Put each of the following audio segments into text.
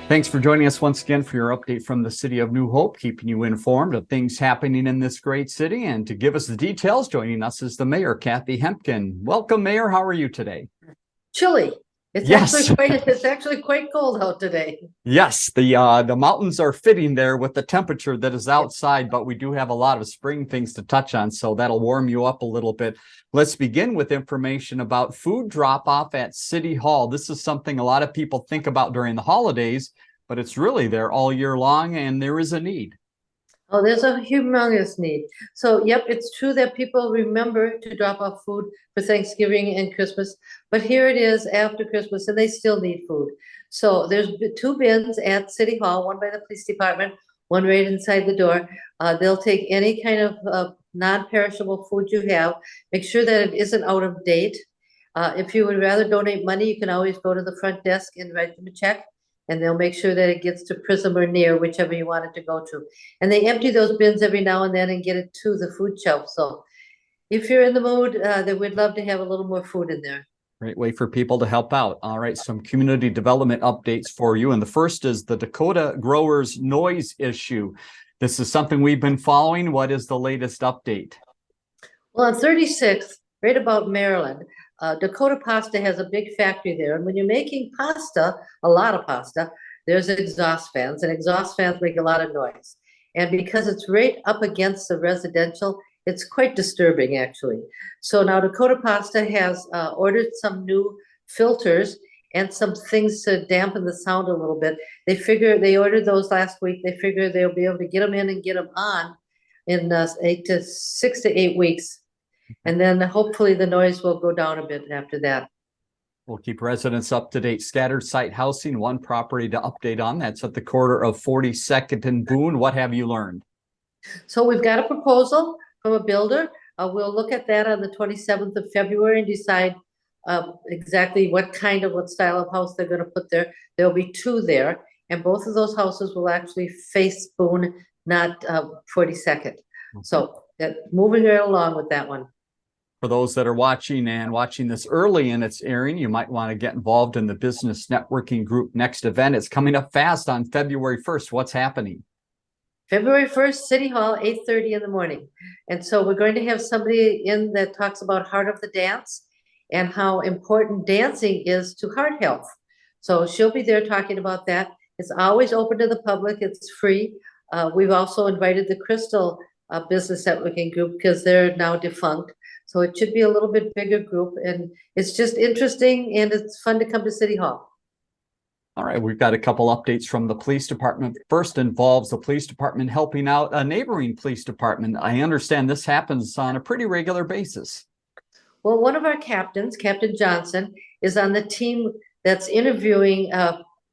Thanks for joining us once again for your update from the city of New Hope, keeping you informed of things happening in this great city. And to give us the details, joining us is the mayor, Kathy Hempkin. Welcome, Mayor. How are you today? Chilly. It's actually quite cold out today. Yes, the mountains are fitting there with the temperature that is outside, but we do have a lot of spring things to touch on, so that'll warm you up a little bit. Let's begin with information about food drop-off at City Hall. This is something a lot of people think about during the holidays, but it's really there all year long, and there is a need. Oh, there's a humongous need. So, yep, it's true that people remember to drop off food for Thanksgiving and Christmas, but here it is after Christmas and they still need food. So there's two bins at City Hall, one by the police department, one right inside the door. They'll take any kind of non-perishable food you have. Make sure that it isn't out of date. If you would rather donate money, you can always go to the front desk and write them a check, and they'll make sure that it gets to Prism or near, whichever you want it to go to. And they empty those bins every now and then and get it to the food shelf. So if you're in the mood, then we'd love to have a little more food in there. Great way for people to help out. All right, some community development updates for you. And the first is the Dakota growers noise issue. This is something we've been following. What is the latest update? Well, on 36th, right about Maryland, Dakota Pasta has a big factory there. And when you're making pasta, a lot of pasta, there's exhaust fans, and exhaust fans make a lot of noise. And because it's right up against the residential, it's quite disturbing, actually. So now Dakota Pasta has ordered some new filters and some things to dampen the sound a little bit. They ordered those last week. They figure they'll be able to get them in and get them on in 6 to 8 weeks. And then hopefully the noise will go down a bit after that. We'll keep residents up to date. Scattered site housing, one property to update on. That's at the corner of 42nd and Boone. What have you learned? So we've got a proposal from a builder. We'll look at that on the 27th of February and decide exactly what style of house they're going to put there. There'll be two there, and both of those houses will actually face Boone, not 42nd. Okay. So moving right along with that one. For those that are watching this early in its airing, you might want to get involved in the business networking group next event. It's coming up fast on February 1st. What's happening? February 1st, City Hall, 8:30 in the morning. And so we're going to have somebody in that talks about Heart of the Dance and how important dancing is to heart health. So she'll be there talking about that. It's always open to the public. It's free. We've also invited the Crystal Business Networking Group because they're now defunct. So it should be a little bit bigger group, and it's just interesting and it's fun to come to City Hall. All right, we've got a couple updates from the police department. First involves the police department helping out a neighboring police department. I understand this happens on a pretty regular basis. Well, one of our captains, Captain Johnson, is on the team that's interviewing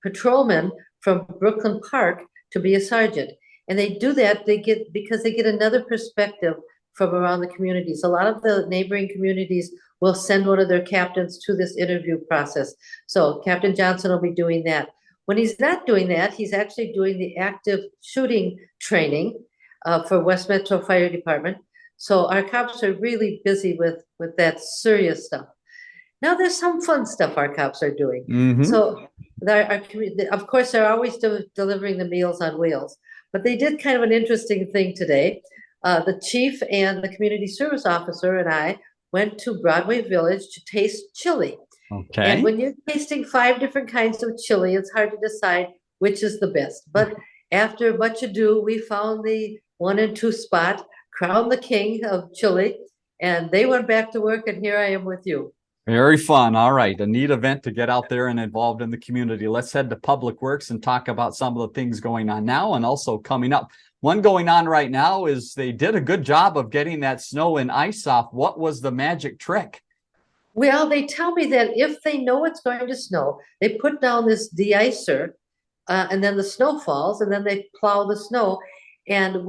patrolmen from Brooklyn Park to be a sergeant. And they do that because they get another perspective from around the communities. A lot of the neighboring communities will send one of their captains to this interview process. So Captain Johnson will be doing that. When he's not doing that, he's actually doing the active shooting training for West Metro Fire Department. So our cops are really busy with that serious stuff. Now there's some fun stuff our cops are doing. Mm-hmm. So of course, they're always delivering the Meals on Wheels, but they did kind of an interesting thing today. The chief and the community service officer and I went to Broadway Village to taste chili. Okay. And when you're tasting 5 different kinds of chili, it's hard to decide which is the best. But after much ado, we found the 1 and 2 spot, crowned the king of chili, and they went back to work, and here I am with you. Very fun. All right. A neat event to get out there and involved in the community. Let's head to Public Works and talk about some of the things going on now and also coming up. One going on right now is they did a good job of getting that snow and ice off. What was the magic trick? Well, they tell me that if they know it's going to snow, they put down this de-icer and then the snow falls and then they plow the snow. And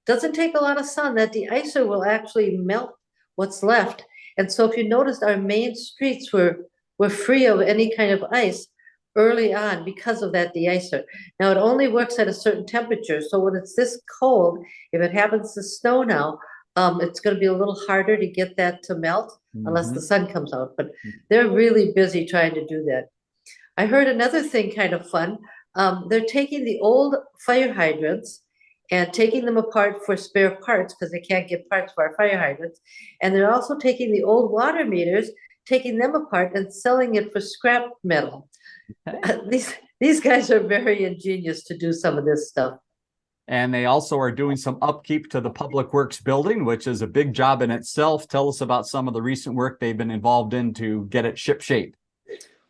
doesn't take a lot of sun, that de-icer will actually melt what's left. And so if you noticed, our main streets were free of any kind of ice early on because of that de-icer. Now it only works at a certain temperature. So when it's this cold, if it happens to snow now, it's going to be a little harder to get that to melt unless the sun comes out. But they're really busy trying to do that. I heard another thing kind of fun. they're taking the old fire hydrants and taking them apart for spare parts because they can't get parts for our fire hydrants. And they're also taking the old water meters, taking them apart and selling it for scrap metal. Okay. These guys are very ingenious to do some of this stuff. And they also are doing some upkeep to the Public Works building, which is a big job in itself. Tell us about some of the recent work they've been involved in to get it shipshape.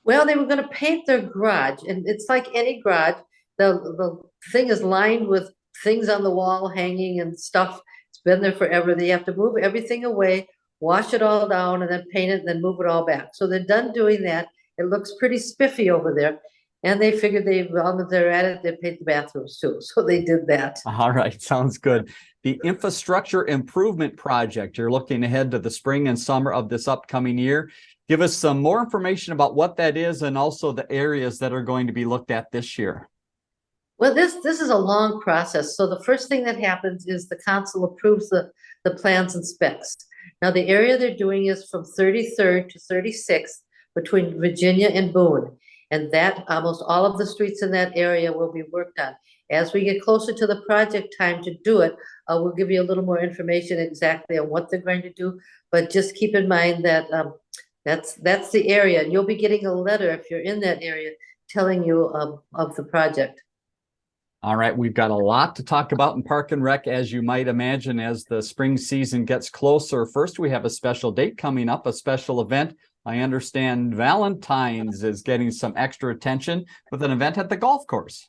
Well, they were going to paint their garage, and it's like any garage. The thing is lined with things on the wall hanging and stuff. It's been there forever. They have to move everything away, wash it all down, and then paint it, and then move it all back. So they're done doing that. It looks pretty spiffy over there. And they figured while they're at it, they paint the bathrooms too. So they did that. All right, sounds good. The infrastructure improvement project, you're looking ahead to the spring and summer of this upcoming year. Give us some more information about what that is and also the areas that are going to be looked at this year. Well, this is a long process. So the first thing that happens is the council approves the plans and specs. Now, the area they're doing is from 33rd to 36th between Virginia and Boone. And that almost all of the streets in that area will be worked on. As we get closer to the project time to do it, we'll give you a little more information exactly on what they're going to do. But just keep in mind that that's the area. And you'll be getting a letter if you're in that area telling you of the project. All right, we've got a lot to talk about in Park and Rec, as you might imagine, as the spring season gets closer. First, we have a special date coming up, a special event. I understand Valentine's is getting some extra attention with an event at the golf course.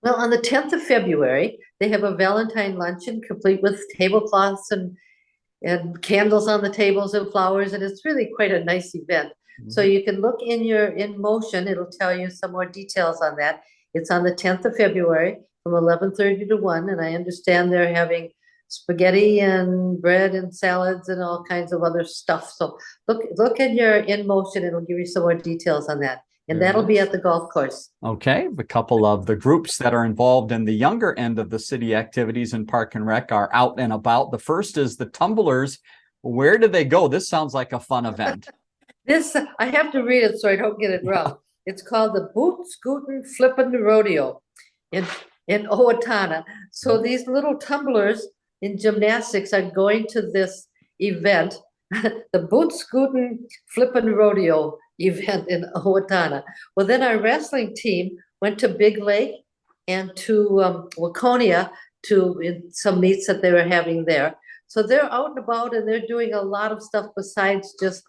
Well, on the 10th of February, they have a Valentine luncheon complete with tablecloths and candles on the tables and flowers, and it's really quite a nice event. So you can look in motion. It'll tell you some more details on that. It's on the 10th of February from 11:30 to 1, and I understand they're having spaghetti and bread and salads and all kinds of other stuff. So look in your in motion. It'll give you some more details on that. And that'll be at the golf course. Okay. A couple of the groups that are involved in the younger end of the city activities in Park and Rec are out and about. The first is the Tumblers. Where do they go? This sounds like a fun event. I have to read it so I don't get it wrong. It's called the Boot Scootin' Flippin' Rodeo in Owatonna. So these little tumblers in gymnastics are going to this event, the Boot Scootin' Flippin' Rodeo event in Owatonna. Well, then our wrestling team went to Big Lake and to Waconia in some meets that they were having there. So they're out and about and they're doing a lot of stuff besides just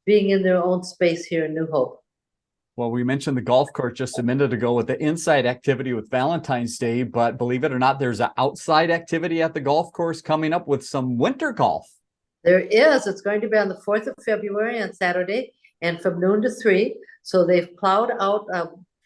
being in their own space here in New Hope. Well, we mentioned the golf course just a minute ago with the inside activity with Valentine's Day, but believe it or not, there's an outside activity at the golf course coming up with some winter golf. There is. It's going to be on the 4th of February on Saturday and from noon to 3. So they've plowed out,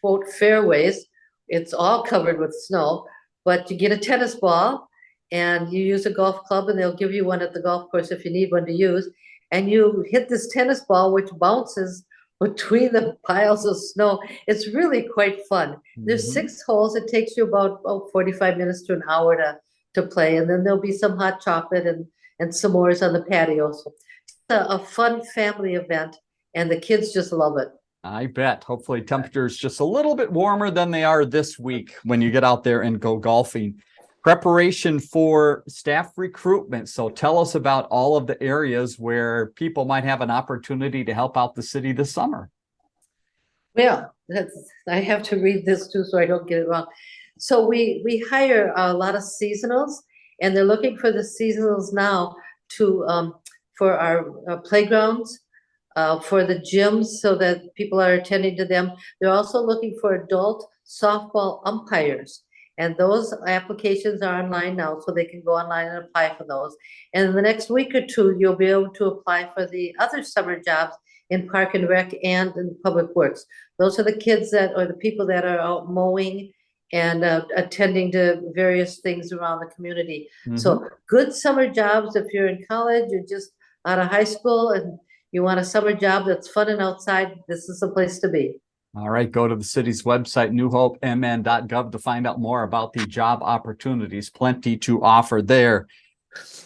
quote, fairways. It's all covered with snow, but you get a tennis ball and you use a golf club and they'll give you one at the golf course if you need one to use. And you hit this tennis ball, which bounces between the piles of snow. It's really quite fun. There's 6 holes. It takes you about 45 minutes to an hour to play. And then there'll be some hot chocolate and s'mores on the patio. So it's a fun family event and the kids just love it. I bet. Hopefully temperatures just a little bit warmer than they are this week when you get out there and go golfing. Preparation for staff recruitment. So tell us about all of the areas where people might have an opportunity to help out the city this summer. Well, I have to read this too so I don't get it wrong. So we hire a lot of seasonals, and they're looking for the seasonals now for our playgrounds, for the gyms so that people are attending to them. They're also looking for adult softball umpires. And those applications are online now, so they can go online and apply for those. And in the next week or two, you'll be able to apply for the other summer jobs in Park and Rec and in Public Works. Those are the kids or the people that are out mowing and attending to various things around the community. So good summer jobs if you're in college or just out of high school and you want a summer job that's fun and outside, this is the place to be. All right, go to the city's website, newhopemn.gov, to find out more about the job opportunities. Plenty to offer there.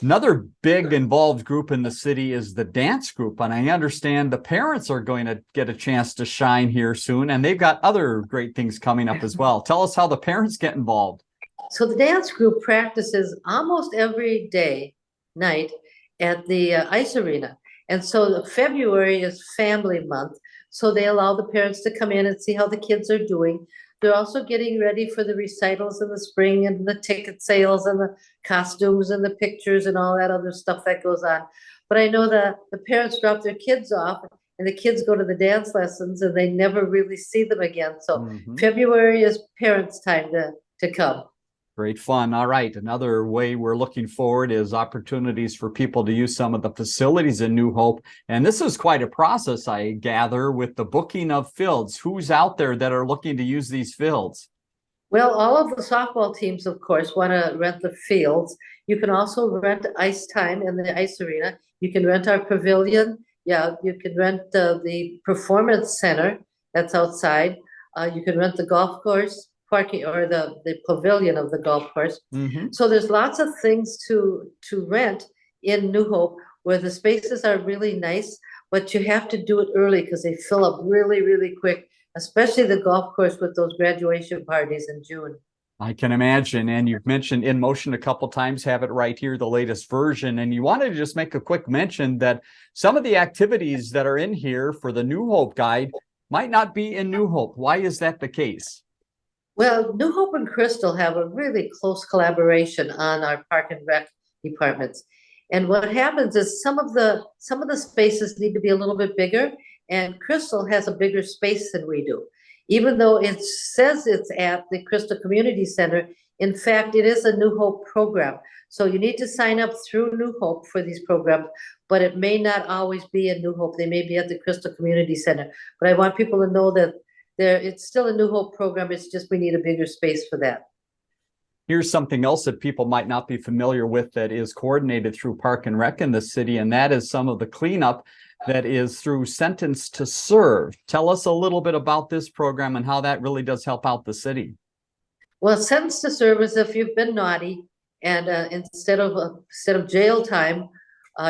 Another big involved group in the city is the dance group. And I understand the parents are going to get a chance to shine here soon. And they've got other great things coming up as well. Tell us how the parents get involved. So the dance group practices almost every day, night at the ice arena. And so February is family month. So they allow the parents to come in and see how the kids are doing. They're also getting ready for the recitals in the spring and the ticket sales and the costumes and the pictures and all that other stuff that goes on. But I know that the parents drop their kids off and the kids go to the dance lessons and they never really see them again. So February is parents' time to come. Great fun. All right. Another way we're looking forward is opportunities for people to use some of the facilities in New Hope. And this is quite a process, I gather, with the booking of fields. Who's out there that are looking to use these fields? Well, all of the softball teams, of course, want to rent the fields. You can also rent ice time in the ice arena. You can rent our pavilion. Yeah, you can rent the performance center that's outside. You can rent the golf course parking or the pavilion of the golf course. So there's lots of things to rent in New Hope where the spaces are really nice, but you have to do it early because they fill up really, really quick, especially the golf course with those graduation parties in June. I can imagine. And you've mentioned In Motion a couple times, have it right here, the latest version. And you wanted to just make a quick mention that some of the activities that are in here for the New Hope guide might not be in New Hope. Why is that the case? Well, New Hope and Crystal have a really close collaboration on our park and rec departments. And what happens is some of the spaces need to be a little bit bigger, and Crystal has a bigger space than we do. Even though it says it's at the Crystal Community Center, in fact, it is a New Hope program. So you need to sign up through New Hope for these programs, but it may not always be in New Hope. They may be at the Crystal Community Center. But I want people to know that it's still a New Hope program. It's just we need a bigger space for that. Here's something else that people might not be familiar with that is coordinated through Park and Rec in the city, and that is some of the cleanup that is through Sentence to Serve. Tell us a little bit about this program and how that really does help out the city. Well, Sentence to Serve is if you've been naughty and instead of jail time,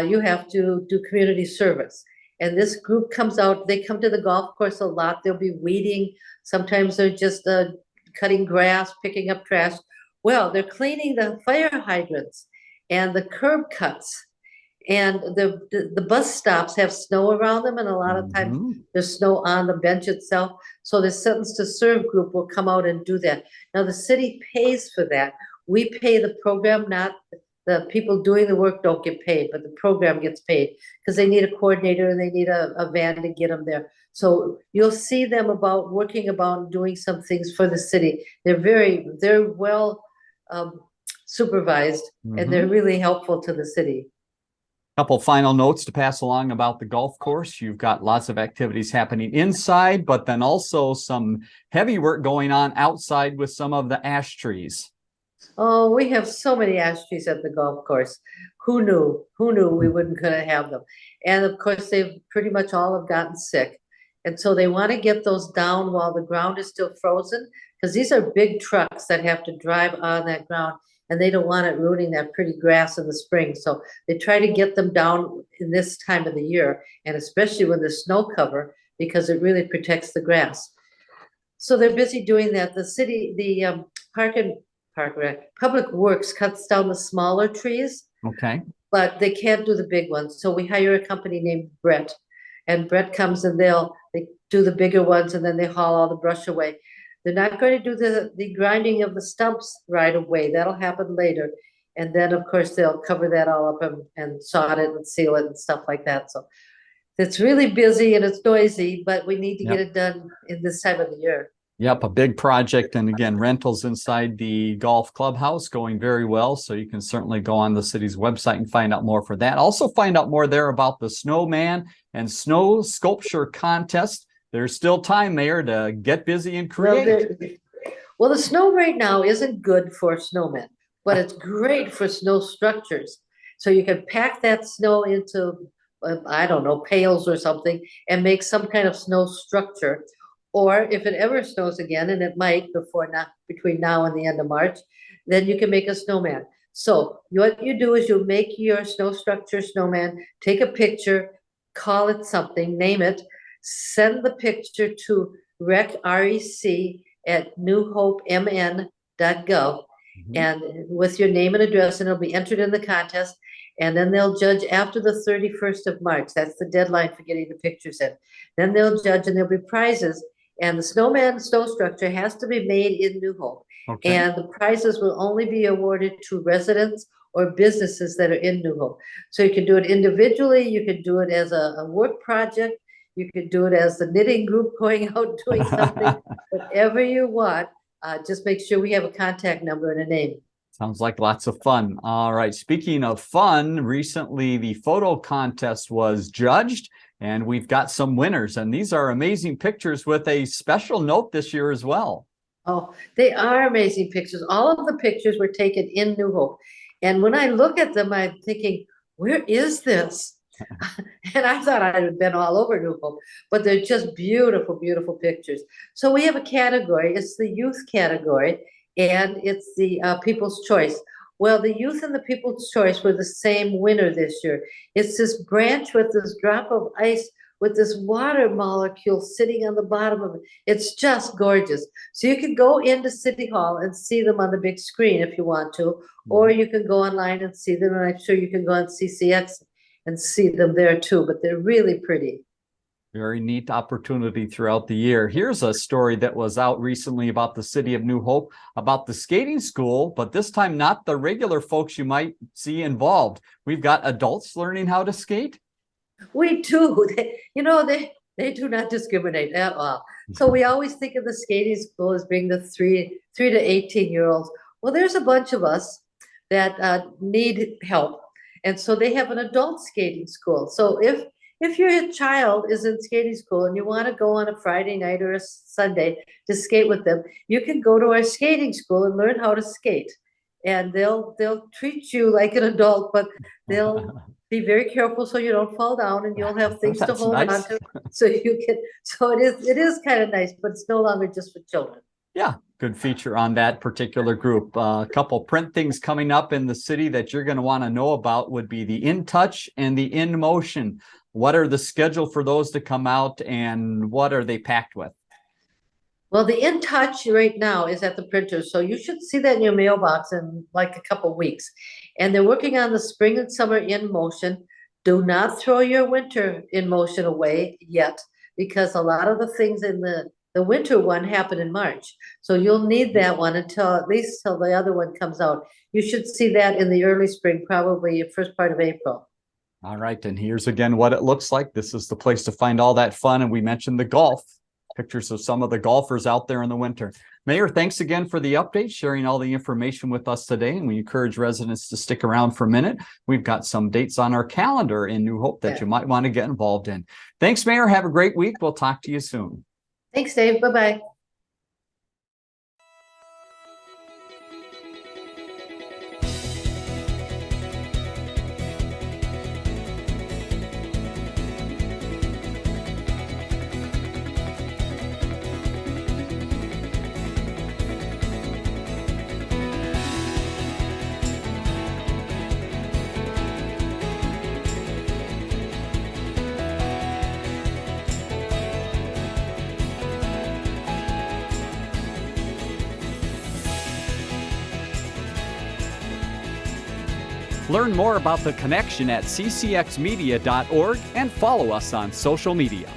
you have to do community service. And this group comes out, they come to the golf course a lot. They'll be weeding. Sometimes they're just cutting grass, picking up trash. Well, they're cleaning the fire hydrants and the curb cuts. And the bus stops have snow around them. And a lot of times there's snow on the bench itself. So the Sentence to Serve group will come out and do that. Now the city pays for that. We pay the program, not the people doing the work don't get paid, but the program gets paid because they need a coordinator and they need a van to get them there. So you'll see them working about doing some things for the city. They're well supervised and they're really helpful to the city. Couple final notes to pass along about the golf course. You've got lots of activities happening inside, but then also some heavy work going on outside with some of the ash trees. Oh, we have so many ash trees at the golf course. Who knew? Who knew we wouldn't gonna have them? And of course, they've pretty much all have gotten sick. And so they want to get those down while the ground is still frozen, because these are big trucks that have to drive on that ground, and they don't want it ruining that pretty grass in the spring. So they try to get them down in this time of the year, and especially when there's snow cover, because it really protects the grass. So they're busy doing that. The city, the Public Works cuts down the smaller trees. Okay. But they can't do the big ones. So we hire a company named Brett. And Brett comes and they do the bigger ones and then they haul all the brush away. They're not going to do the grinding of the stumps right away. That'll happen later. And then, of course, they'll cover that all up and sod it and seal it and stuff like that. So it's really busy and it's noisy, but we need to get it done in this time of the year. Yep, a big project. And again, rentals inside the golf clubhouse going very well. So you can certainly go on the city's website and find out more for that. Also find out more there about the snowman and snow sculpture contest. There's still time there to get busy and create. Well, the snow right now isn't good for snowmen, but it's great for snow structures. So you can pack that snow into, I don't know, pails or something and make some kind of snow structure. Or if it ever snows again, and it might between now and the end of March, then you can make a snowman. So what you do is you make your snow structure snowman, take a picture, call it something, name it, send the picture to REC at newhopemn.gov and with your name and address, and it'll be entered in the contest. And then they'll judge after the 31st of March. That's the deadline for getting the pictures in. Then they'll judge and there'll be prizes. And the snowman snow structure has to be made in New Hope. Okay. And the prizes will only be awarded to residents or businesses that are in New Hope. So you can do it individually, you can do it as a work project, you could do it as the knitting group going out doing something, whatever you want. Just make sure we have a contact number and a name. Sounds like lots of fun. All right. Speaking of fun, recently the photo contest was judged and we've got some winners, and these are amazing pictures with a special note this year as well. Oh, they are amazing pictures. All of the pictures were taken in New Hope. And when I look at them, I'm thinking, where is this? And I thought I had been all over New Hope, but they're just beautiful, beautiful pictures. So we have a category. It's the youth category, and it's the People's Choice. Well, the youth and the People's Choice were the same winner this year. It's this branch with this drop of ice with this water molecule sitting on the bottom of it. It's just gorgeous. So you can go into City Hall and see them on the big screen if you want to, or you can go online and see them, and I'm sure you can go on CCX and see them there too, but they're really pretty. Very neat opportunity throughout the year. Here's a story that was out recently about the city of New Hope, about the skating school, but this time not the regular folks you might see involved. We've got adults learning how to skate. We do. They do not discriminate at all. So we always think of the skating school as being the 3 to 18-year-olds. Well, there's a bunch of us that need help. And so they have an adult skating school. So if your child is in skating school and you want to go on a Friday night or a Sunday to skate with them, you can go to our skating school and learn how to skate. And they'll treat you like an adult, but they'll be very careful so you don't fall down, and you'll have things to hold on to. So it is kind of nice, but it's no longer just for children. Yeah, good feature on that particular group. A couple print things coming up in the city that you're going to want to know about would be the In Touch and the In Motion. What are the schedule for those to come out, and what are they packed with? Well, the In Touch right now is at the printer, so you should see that in your mailbox in like a couple weeks. And they're working on the spring and summer In Motion. Do not throw your winter In Motion away yet, because a lot of the things in the winter one happen in March. So you'll need that one at least till the other one comes out. You should see that in the early spring, probably first part of April. All right, and here's again what it looks like. This is the place to find all that fun, and we mentioned the golf. Pictures of some of the golfers out there in the winter. Mayor, thanks again for the update, sharing all the information with us today. And we encourage residents to stick around for a minute. We've got some dates on our calendar in New Hope that you might want to get involved in. Thanks, Mayor. Have a great week. We'll talk to you soon. Thanks, Dave. Bye-bye. Learn more about The Connection at ccxmedia.org and follow us on social media.